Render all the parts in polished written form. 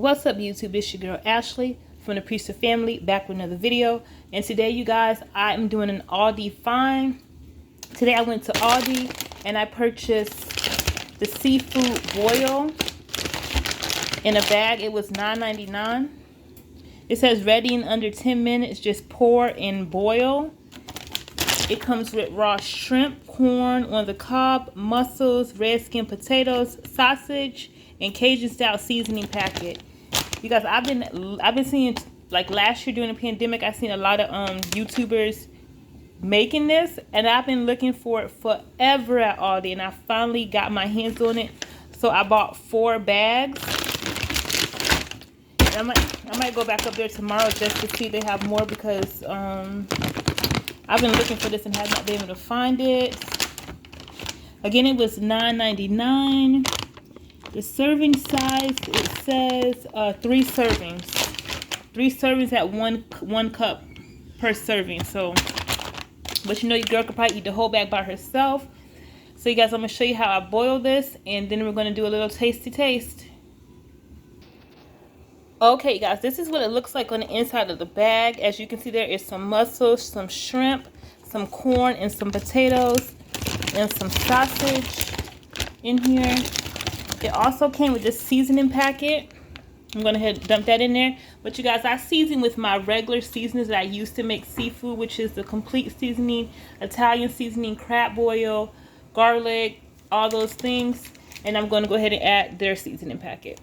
What's up, YouTube? It's your girl Ashley from the Priester family, back with another video. And today, you guys, I am doing an Aldi find. Today I went to Aldi and I purchased the seafood boil in a bag. It was $9.99. It says ready in under 10 minutes. Just pour and boil. It comes with raw shrimp, corn on the cob, mussels, red skin potatoes, sausage, and Cajun style seasoning packet. You guys, I've been seeing, like last year during the pandemic, I've seen a lot of YouTubers making this, and I've been looking for it forever at Aldi, and I finally got my hands on it. So I bought 4 bags. And I might go back up there tomorrow just to see if they have more, because I've been looking for this and have not been able to find it. Again, it was $9.99. The serving size, it says 3 servings. 3 servings at one cup per serving. So, but you know, your girl could probably eat the whole bag by herself. So you guys, I'm going to show you how I boil this, and then we're going to do a little tasty taste. Okay, guys, this is what it looks like on the inside of the bag. As you can see, there is some mussels, some shrimp, some corn, and some potatoes, and some sausage in here. It also came with this seasoning packet. I'm going to dump that in there. But you guys, I season with my regular seasonings that I use to make seafood, which is the complete seasoning, Italian seasoning, crab boil, garlic, all those things. And I'm going to go ahead and add their seasoning packet.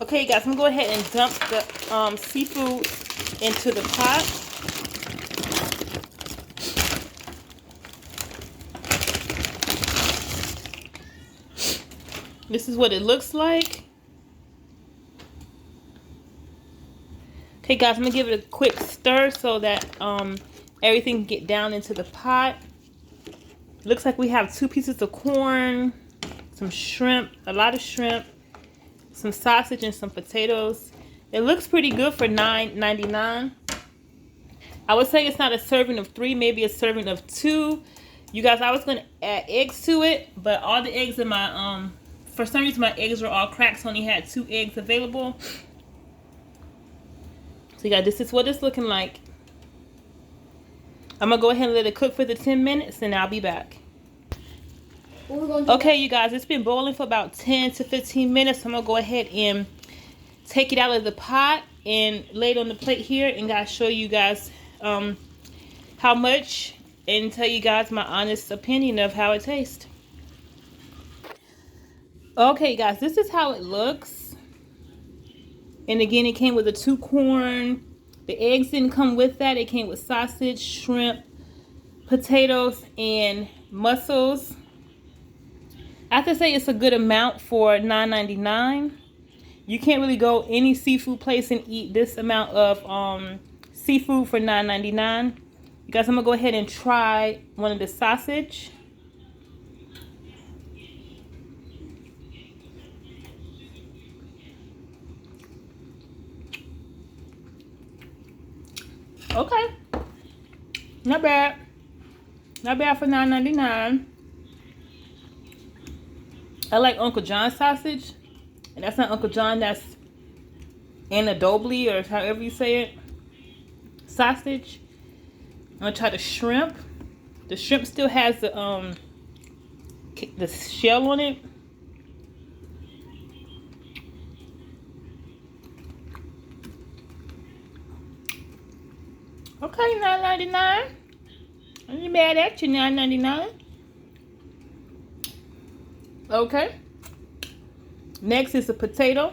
Okay, guys, I'm going to go ahead and dump the seafood into the pot. This is what it looks like. Okay, guys, I'm going to give it a quick stir so that everything can get down into the pot. Looks like we have 2 pieces of corn, some shrimp, a lot of shrimp, some sausage, and some potatoes. It looks pretty good for $9.99. I would say it's not a serving of 3, maybe a serving of 2. You guys, I was going to add eggs to it, but all the eggs in my for some reason my eggs were all cracked, so I only had 2 eggs available. So yeah, this is what it's looking like. I'm gonna go ahead and let it cook for the 10 minutes, and I'll be back. Okay, you guys, it's been boiling for about 10 to 15 minutes. I'm gonna go ahead and take it out of the pot and lay it on the plate here, and guys, show you guys how much, and tell you guys my honest opinion of how it tastes. Okay, guys, this is how it looks. And again, it came with the 2 corn. The eggs didn't come with that. It came with sausage, shrimp, potatoes, and mussels. I have to say it's a good amount for $9.99. You can't really go any seafood place and eat this amount of seafood for $9.99. You guys, I'm going to go ahead and try one of the sausage. Okay, not bad. Not bad for $9.99. I like Uncle John's sausage, and that's not Uncle John. That's anadobly, or however you say it. Sausage. I'm gonna try the shrimp. The shrimp still has the shell on it. Okay, $9.99. I ain't mad at you, $9.99. Okay. Next is a potato.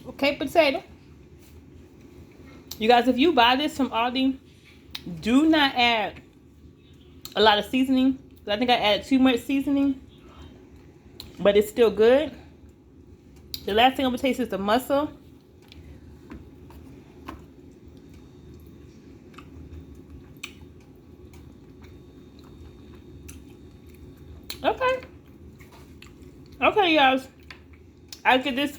Okay, potato. You guys, if you buy this from Aldi, do not add a lot of seasoning. I think I added too much seasoning. But it's still good. The last thing I'm going to taste is the mussel. Okay. Okay, guys. I give this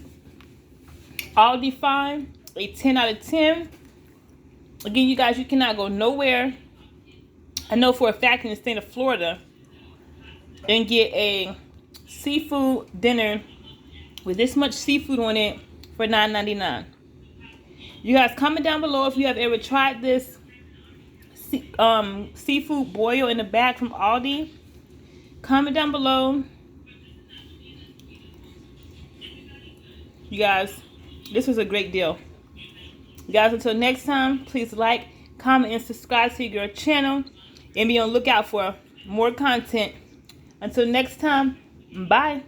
Aldi find a 10 out of 10. Again, you guys, you cannot go nowhere I know for a fact in the state of Florida, and get a seafood dinner with this much seafood on it for $9.99. You guys, comment down below if you have ever tried this seafood boil in the bag from Aldi. Comment down below. You guys, this was a great deal. You guys, until next time, please like, comment, and subscribe to your channel. And be on the lookout for more content. Until next time, bye.